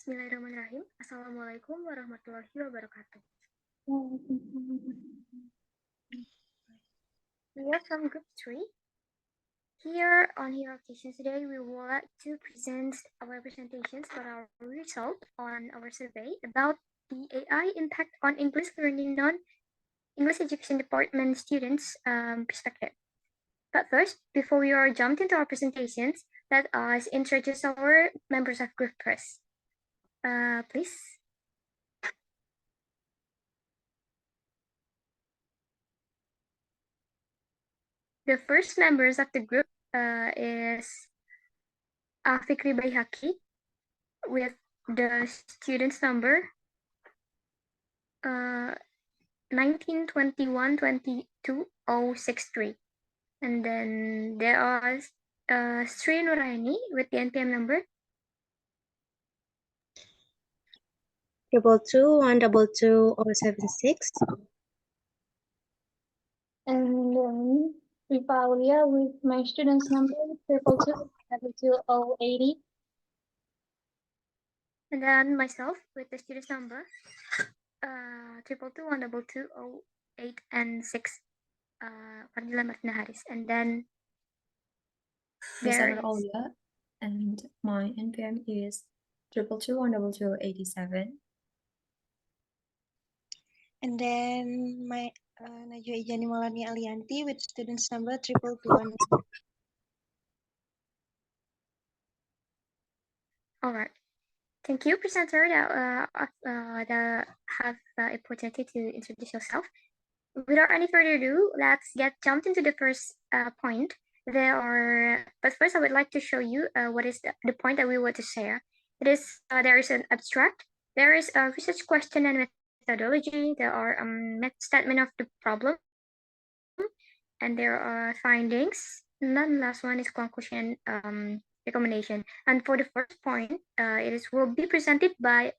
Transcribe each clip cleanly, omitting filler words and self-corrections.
Bismillahirrahmanirrahim. Assalamualaikum warahmatullahi wabarakatuh. We are from Group 3. Here on Hero Occasions today, we would like to present our presentations for our result on our survey about the AI impact on English learning non-English education department students' perspective. But first, before we are jumped into our presentations, let us introduce our members of Group first. Please. The first members of the group is Fikri with the student's number 1921-22063. And then there are Sri Nuraini with the NPM number 222-122-076. And then Rifa Aulia with my student's number 222-22080. And then myself with the student's number 222-122-08 and 6. Fardhilla Martina. And then Rifa Aulia, and my NPM is 222-122-87. And then my Nazwa Izzani Maulania Alianti with students number 222. All right. Thank you, presenter, that have the opportunity to introduce yourself. Without any further ado, let's get jumped into the first point. But first I would like to show you what is the point that we want to share. It is there is an abstract, there is a research question and methodology, there are statement of the problem, and there are findings, and then last one is conclusion recommendation. And for the first point, will be presented by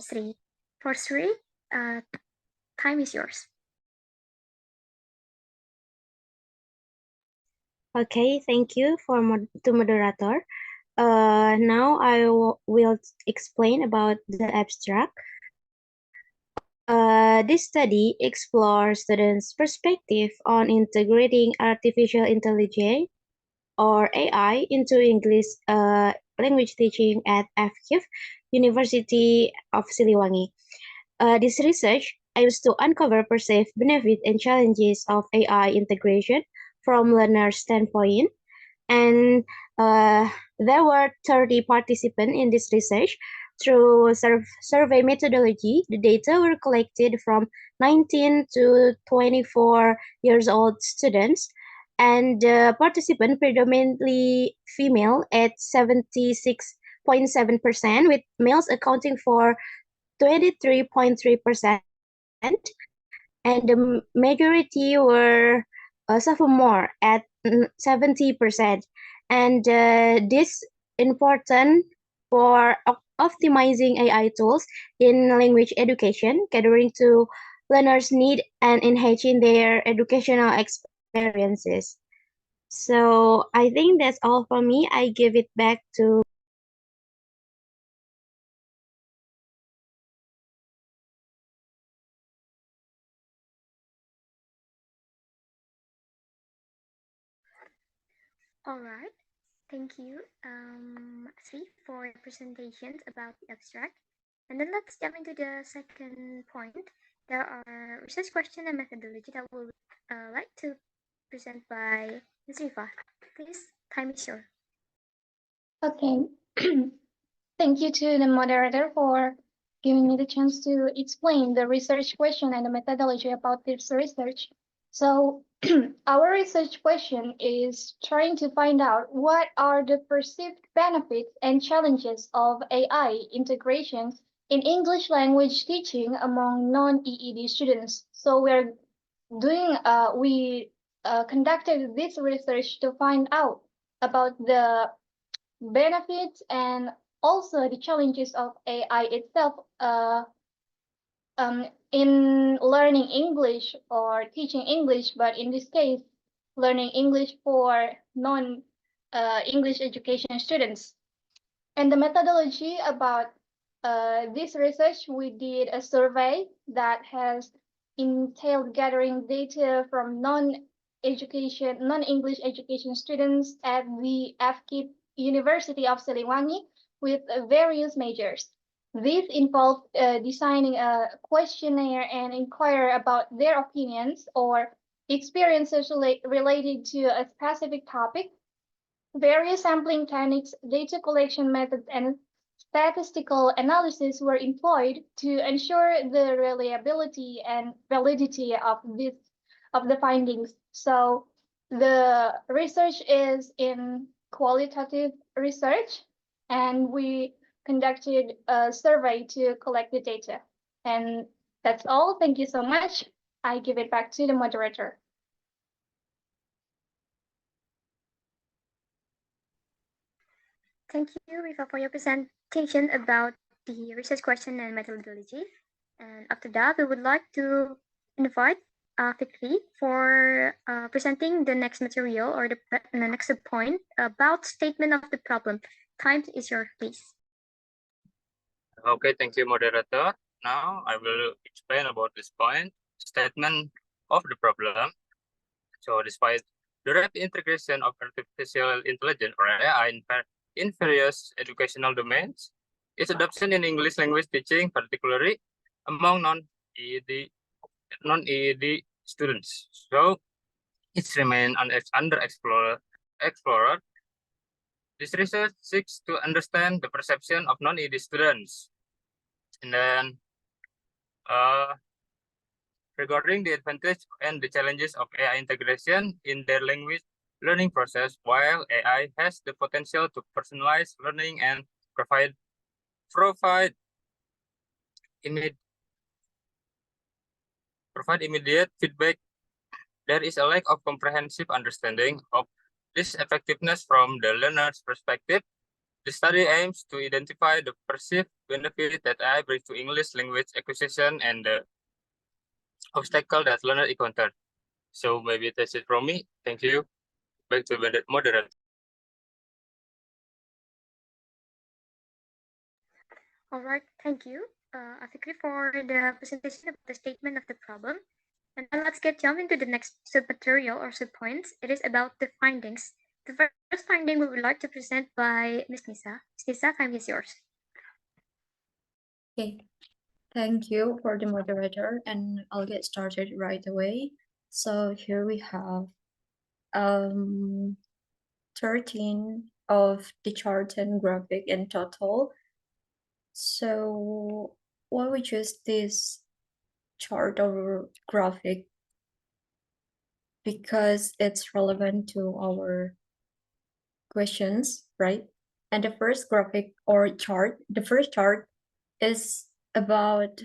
Sri. For Sri, time is yours. Okay, thank you to moderator. Now I will explain about the abstract. This study explores students' perspective on integrating artificial intelligence or AI into English language teaching at FKIF, University of Siliwangi. This research aims to uncover perceived benefits and challenges of AI integration from learner standpoint. And there were 30 participants in this research. Through survey methodology, the data were collected from 19 to 24 years old students, and participants predominantly female at 76.7%, with males accounting for 23.3%, and the majority were sophomore at 70%. And this important for optimizing AI tools in language education, catering to learners' need and enhancing their educational experiences. So I think that's all for me. I give it back to All right, thank you, Sri, for your presentations about the abstract. And then let's jump into the second point. There are research question and methodology that we'll like to present by Ms. Rifa. Please, time is yours. Okay. Thank you to the moderator for giving me the chance to explain the research question and the methodology about this research. So our research question is trying to find out what are the perceived benefits and challenges of AI integrations in English language teaching among non-EED students. So we conducted this research to find out about the benefits and also the challenges of AI itself in learning English or teaching English, but in this case, learning English for non-English education students. And the methodology about this research, we did a survey that has entailed gathering data from non-English education students at the FKIP University of Siliwangi with various majors. This involved designing a questionnaire and inquire about their opinions or experiences related to a specific topic. Various sampling techniques, data collection methods, and statistical analysis were employed to ensure the reliability and validity of the findings. So the research is in qualitative research, and we conducted a survey to collect the data. And that's all. Thank you so much. I give it back to the moderator. Thank you, Rifa, for your presentation about the research question and methodology. And after that, we would like to invite Fikri for presenting the next material or the next point about statement of the problem. Time is yours, please. Okay, thank you, moderator. Now I will explain about this point, statement of the problem. So despite the rapid integration of artificial intelligence or AI in various educational domains, its adoption in English language teaching, particularly among non-EED students. So it's remain underexplored. This research seeks to understand the perception of non-EED students. And then regarding the advantage and the challenges of AI integration in their language learning process, while AI has the potential to personalize learning and provide immediate feedback, there is a lack of comprehensive understanding of this effectiveness from the learner's perspective. The study aims to identify the perceived benefit that AI brings to English language acquisition and the obstacle that learner encountered. So maybe that's it from me. Thank you. Back to the moderator. All right, thank you, Fikri, for the presentation of the statement of the problem. And now let's jump into the next sub-material or sub-points. It is about the findings. The first finding we would like to present by Ms. Nisa. Ms. Nisa, time is yours. Okay, thank you for the moderator, and I'll get started right away. So here we have 13 of the chart and graphic in total. So why we choose this chart or graphic? Because it's relevant to our questions, right? And the first graphic or chart, the first chart is about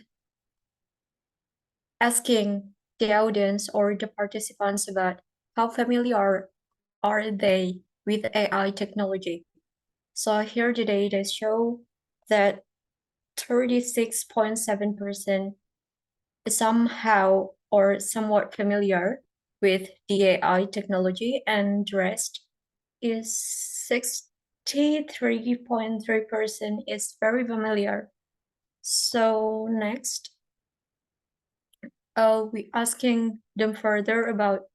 asking the audience or the participants about how familiar are they with AI technology. So here the data show that 36.7% is somehow or somewhat familiar with the AI technology, and the rest is 63.3% is very familiar. So next, we asking them further about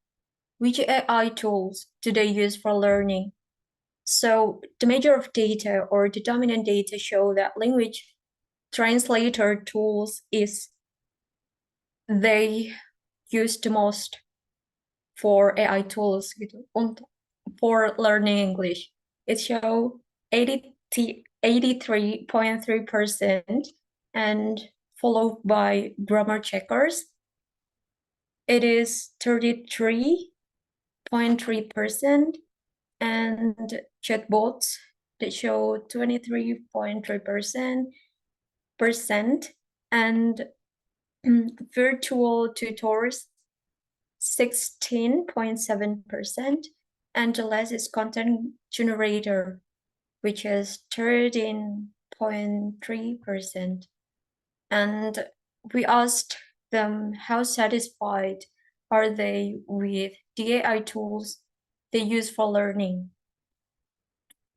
which AI tools do they use for learning. So the major of data or the dominant data show that language translator tools is they use the most for AI tools for learning English. It shows 83.3% and followed by grammar checkers. It is 33.3% and chatbots that show 23.3% and virtual tutors 16.7%, and the last is content generator, which is 13.3%. And we asked them how satisfied are they with the AI tools they use for learning.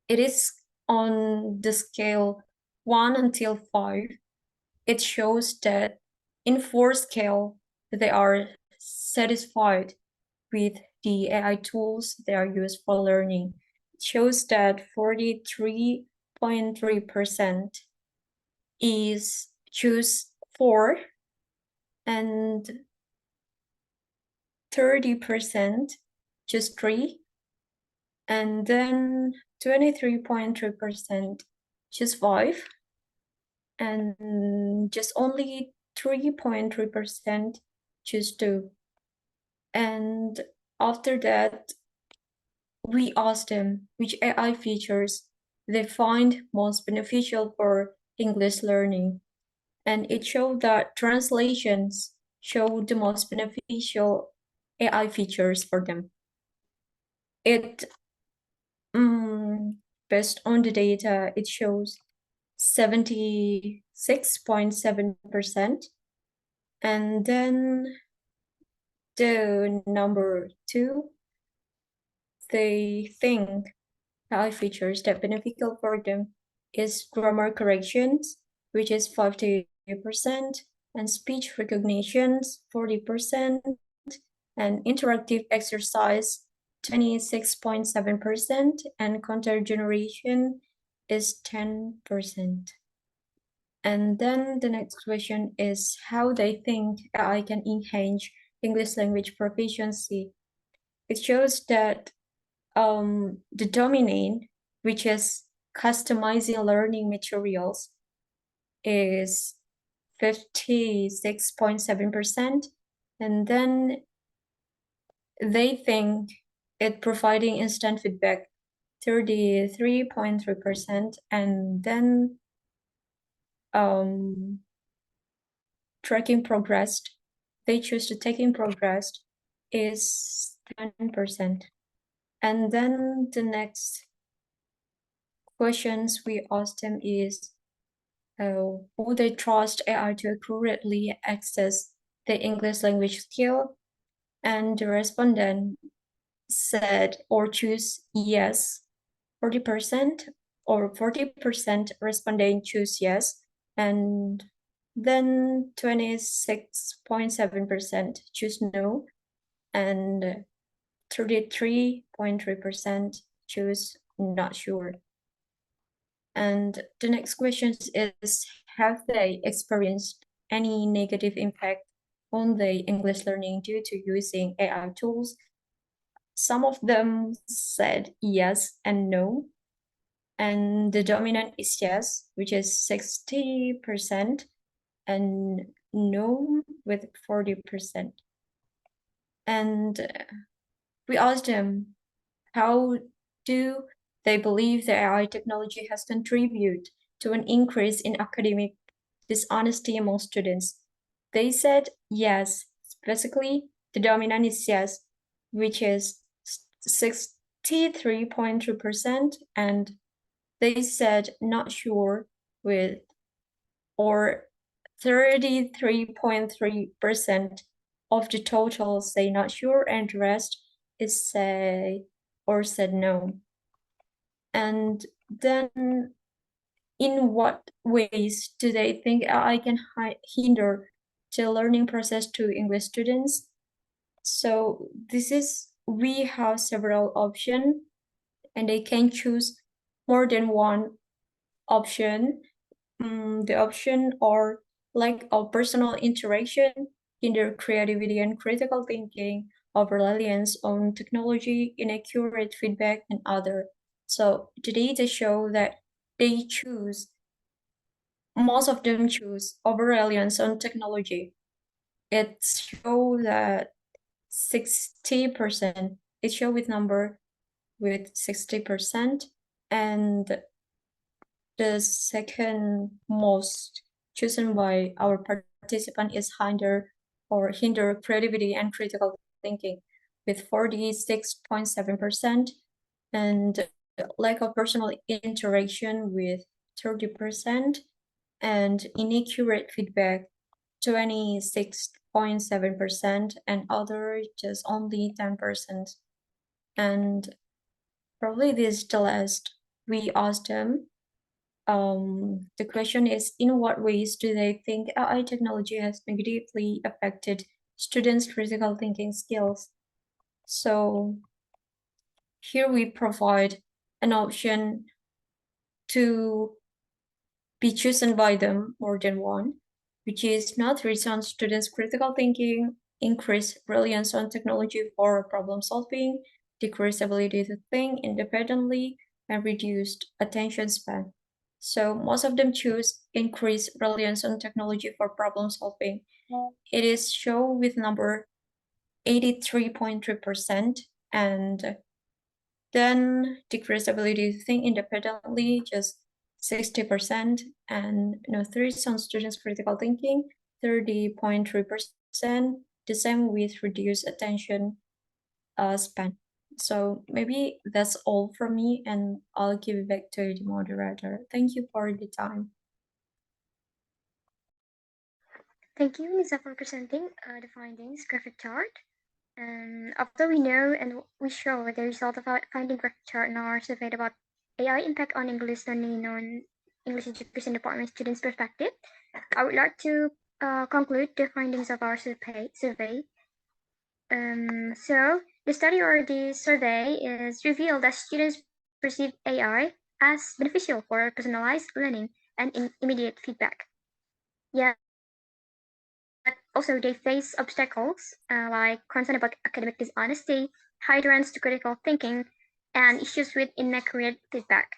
It is on the scale 1 until 5, it shows that in 4 scale, they are satisfied with the AI tools that are used for learning. It shows that 43.3% is choose 4 and 30% choose 3, and then 23.3% choose 5, and just only 3.3% choose 2. And after that, we asked them which AI features they find most beneficial for English learning. And it showed that translations show the most beneficial AI features for them. It, based on the data, it shows 76.7%. And then the number 2, they think AI features that beneficial for them is grammar corrections, which is 50%, and speech recognitions, 40%, and interactive exercise, 26.7%, and content generation is 10%. And then the next question is how they think AI can enhance English language proficiency. It shows that the domain, which is customizing learning materials, is 56.7%, and then they think it providing instant feedback, 33.3%, and then tracking progress, they choose to take in progress is 10%. And then the next questions we asked them is, would they trust AI to accurately access the English language skill? And the respondent said or choose yes, 40%, or 40% respondent choose yes, and then 26.7% choose no, and 33.3% choose not sure. And the next question is, have they experienced any negative impact on the English learning due to using AI tools? Some of them said yes and no. And the dominant is yes, which is 60%, and no with 40%. And we asked them, how do they believe the AI technology has contributed to an increase in academic dishonesty among students? They said yes. Basically, the dominant is yes, which is 63.3%, and they said not sure with, or 33.3% of the total say not sure, and the rest is say or said no. And then in what ways do they think AI can hinder the learning process to English students? So we have several options, and they can choose more than one option. The option are lack of personal interaction, hinder creativity and critical thinking, over reliance on technology, inaccurate feedback, and other. So the data show that most of them choose over reliance on technology. It shows that 60%, it shows with number with 60%, and the second most chosen by our participant is hinder creativity and critical thinking with 46.7%, and lack of personal interaction with 30%, and inaccurate feedback 26.7%, and other just only 10%. And probably this is the last. We asked them The question is, in what ways do they think AI technology has negatively affected students' critical thinking skills? So here we provide an option to be chosen by them, more than one, which is not reach on students' critical thinking, increase reliance on technology for problem solving, decrease ability to think independently, and reduced attention span. So most of them choose increase reliance on technology for problem solving. It is shown with number 83.3%, and then decreased ability to think independently, just 60%, and three on students' critical thinking, 30.3%, the same with reduced attention span. So maybe that's all from me, and I'll give it back to the moderator. Thank you for the time. Thank you, Nisa, for presenting the findings graphic chart. And after we know and we show the result of our finding graphic chart in our survey about AI impact on English learning on English Education Department students' perspective, I would like to conclude the findings of our survey. So the study or the survey is revealed that students perceive AI as beneficial for personalized learning and immediate feedback. Yeah. Also, they face obstacles like concern about academic dishonesty, high tolerance to critical thinking, and issues with inaccurate feedback.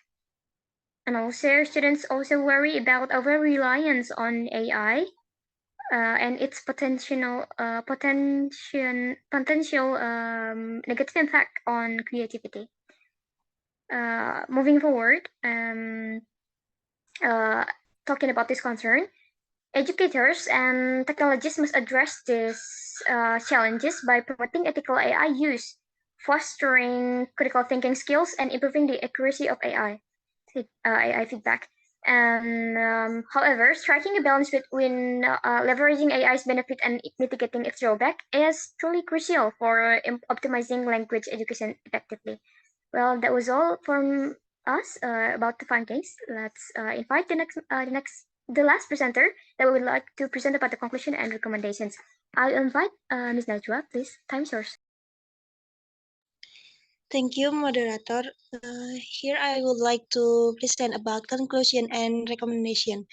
And also, students also worry about over-reliance on AI and its potential negative impact on creativity. Moving forward, talking about this concern, educators and technologists must address these challenges by promoting ethical AI use, fostering critical thinking skills, and improving the accuracy of AI feedback. And however, striking a balance between leveraging AI's benefit and mitigating its drawback is truly crucial for optimizing language education effectively. Well, that was all from us about the findings. Let's invite the last presenter that would like to present about the conclusion and recommendations. I'll invite Ms. Najwa, please. Time is yours. Thank you, moderator. Here I would like to present about conclusion and recommendation.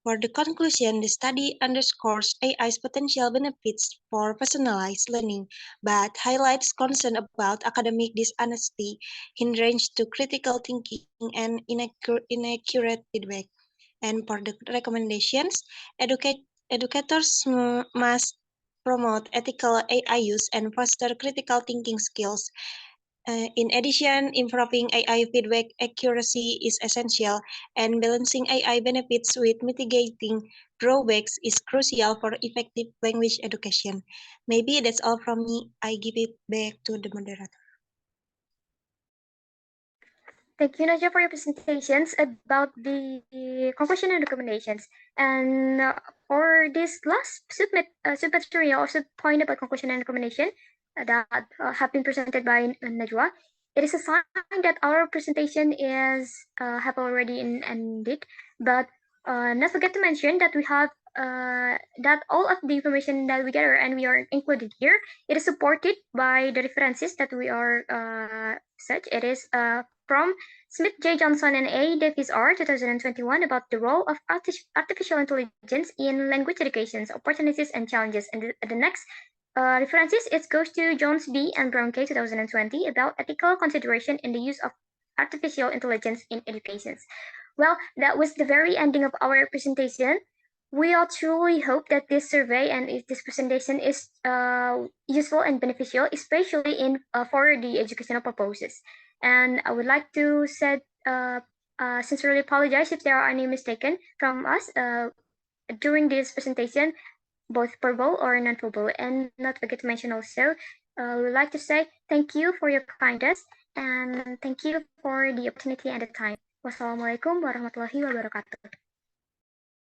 For the conclusion, the study underscores AI's potential benefits for personalized learning, but highlights concern about academic dishonesty, hindrance to critical thinking, and inaccurate feedback. And for the recommendations, educators must promote ethical AI use and foster critical thinking skills. In addition, improving AI feedback accuracy is essential, and balancing AI benefits with mitigating drawbacks is crucial for effective language education. Maybe that's all from me. I give it back to the moderator. Thank you, Najwa, for your presentations about the conclusion and recommendations. And for this last sub-material or sub-point about conclusion and recommendation that have been presented by Najwa, it is a sign that our presentation is have already ended. But not forget to mention that we have that all of the information that we gather and we are included here, it is supported by the references that we are such. It is from Smith J. Johnson and A. Davis R. 2021 about the role of artificial intelligence in language education, opportunities and challenges. And the next references, it goes to Jones B. and Brown K. 2020 about ethical consideration in the use of artificial intelligence in education. Well, that was the very ending of our presentation. We all truly hope that this survey and this presentation is useful and beneficial, especially in for the educational purposes. And I would like to sincerely apologize if there are any mistaken from us during this presentation, both verbal or non-verbal. And not forget to mention also, we would like to say thank you for your kindness and thank you for the opportunity and the time. Wassalamualaikum warahmatullahi wabarakatuh.